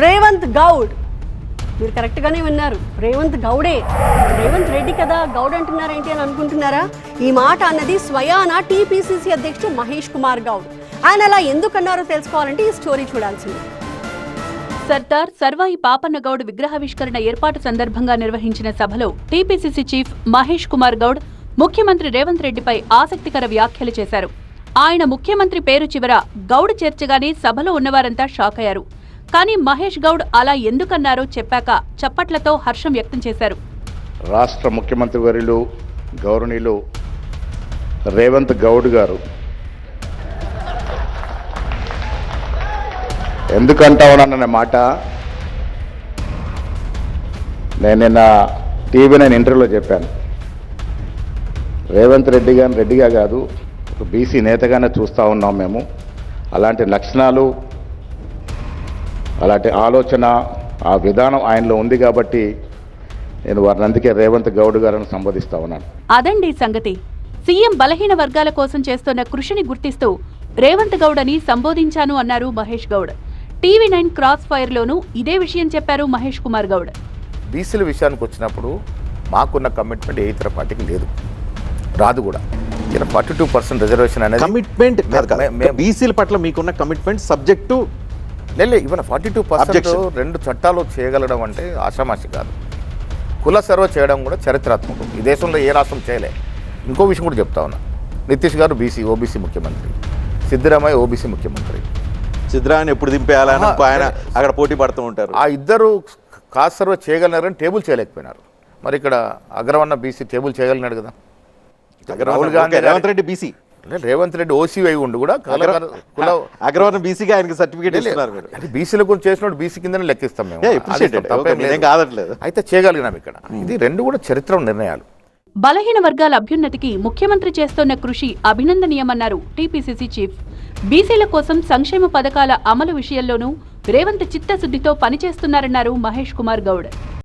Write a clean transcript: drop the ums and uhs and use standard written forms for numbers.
రేవంత్ గౌడ్. మీరు కరెక్ట్గానే విన్నారు, రేవంత్ గౌడే. రేవంత్ రెడ్డి కదా గౌడ్ అంటున్నారేంటి అని అనుకుంటున్నారా? ఈ మాట అన్నది స్వయానా టీపీసీసీ అధ్యక్షుడు మహేష్ కుమార్ గౌడ్. ఆయన అలా ఎందుకన్నారో తెలుసుకోవాలంటే ఈ స్టోరీ చూడాల్సింది. సర్దార్ సర్వాయి పాపన్న గౌడ్ విగ్రహావిష్కరణ ఏర్పాటు సందర్భంగా నిర్వహించిన సభలో టీపీసీసీ చీఫ్ మహేష్ కుమార్ గౌడ్ ముఖ్యమంత్రి రేవంత్ రెడ్డిపై ఆసక్తికర వ్యాఖ్యలు చేశారు. ఆయన ముఖ్యమంత్రి పేరు చివర గౌడ్ చేర్చగానే సభలో ఉన్నవారంతా షాక్ అయ్యారు. కానీ మహేష్ గౌడ్ అలా ఎందుకన్నారో చెప్పాక చప్పట్లతో హర్షం వ్యక్తం చేశారు. రాష్ట్ర ముఖ్యమంత్రి వర్యులు గౌరవనీయులు రేవంత్ గౌడ్ గారు ఎందుకంటా ఉన్నానన్న మాట నేను నిన్న టీవీ నేను ఇంటర్వ్యూలో చెప్పాను. రేవంత్ రెడ్డి గారిని రెడ్డిగా కాదు, ఒక బీసీ నేతగానే చూస్తూ ఉన్నాం మేము. అలాంటి లక్షణాలు, అలాంటి ఆలోచన, ఆ విధానం ఆయనలో ఉంది కాబట్టి నేను వారిని అందుకే రేవంత్ గౌడ్ గారిని సంబోధిస్తా ఉన్నాను. అదండి సంగతి. సీఎం బలహీన వర్గాల కోసం చేస్తున్న కృషిని గుర్తిస్తూ రేవంత్ గౌడ్ అని సంబోధించాను అన్నారు Mahesh Goud. TV9 cross fire లోనూ ఇదే విషయం చెప్పారు మహేష్ కుమార్ గౌడ్. బీసీల విషయానికి వచ్చినప్పుడు మాకున్న కమిట్మెంట్ ఏ ఇతర పార్టీకి లేదు, రాదు కూడా. 42% రిజర్వేషన్ అనేది కమిట్మెంట్ బీసీల పట్ల మీకున్న కమిట్మెంట్ సబ్జెక్టు లేదు. ఇవన్న 42% 2 చట్టాలు చేయగలడం అంటే ఆషామాషి కాదు. కుల సర్వ చేయడం కూడా చరిత్రాత్మకం. ఈ దేశంలో ఏ రాష్ట్రం చేయలే. ఇంకో విషయం కూడా చెప్తా ఉన్నా, నితీష్ గారు ఓబీసీ ముఖ్యమంత్రి, సిద్ధరామయ్య ఓబీసీ ముఖ్యమంత్రి. సిద్ధరామయ్య ఎప్పుడు దింపేయాలని ఆయన అక్కడ పోటీ పడుతూ ఉంటారు. ఆ ఇద్దరు కాస్ట్ సర్వ చేయగలిగినారని టేబుల్ చేయలేకపోయినారు. మరి ఇక్కడ అగ్రవన్న బీసీ టేబుల్ చేయగలిగినాడు కదా. రాహుల్ గాంధీ రేవంత్ రెడ్డి బీసీ, రేవంత్ రెడ్డి ఓసీ అయి ఉండి కూడా అగ్రవర్ణ బీసీగా ఆయనకి సర్టిఫికేట్ ఇస్తున్నారు. అంటే బీసీల గురించి చేసినప్పుడు బీసీ కిందనే లెక్కిస్తాం మేము. కాదట్లేదు, అయితే చేయగలిగినాం. ఇక్కడ ఇది రెండు కూడా చరిత్ర నిర్ణయాలు. బలహీన వర్గాల అభ్యున్నతికి ముఖ్యమంత్రి చేస్తోన్న కృషి అభినందనీయమన్నారు టీపీసీసీ చీఫ్. బీసీల కోసం సంక్షేమ పథకాల అమలు విషయంలోనూ రేవంత్ చిత్తశుద్ధితో పనిచేస్తున్నారన్నారు మహేష్ కుమార్ గౌడ్.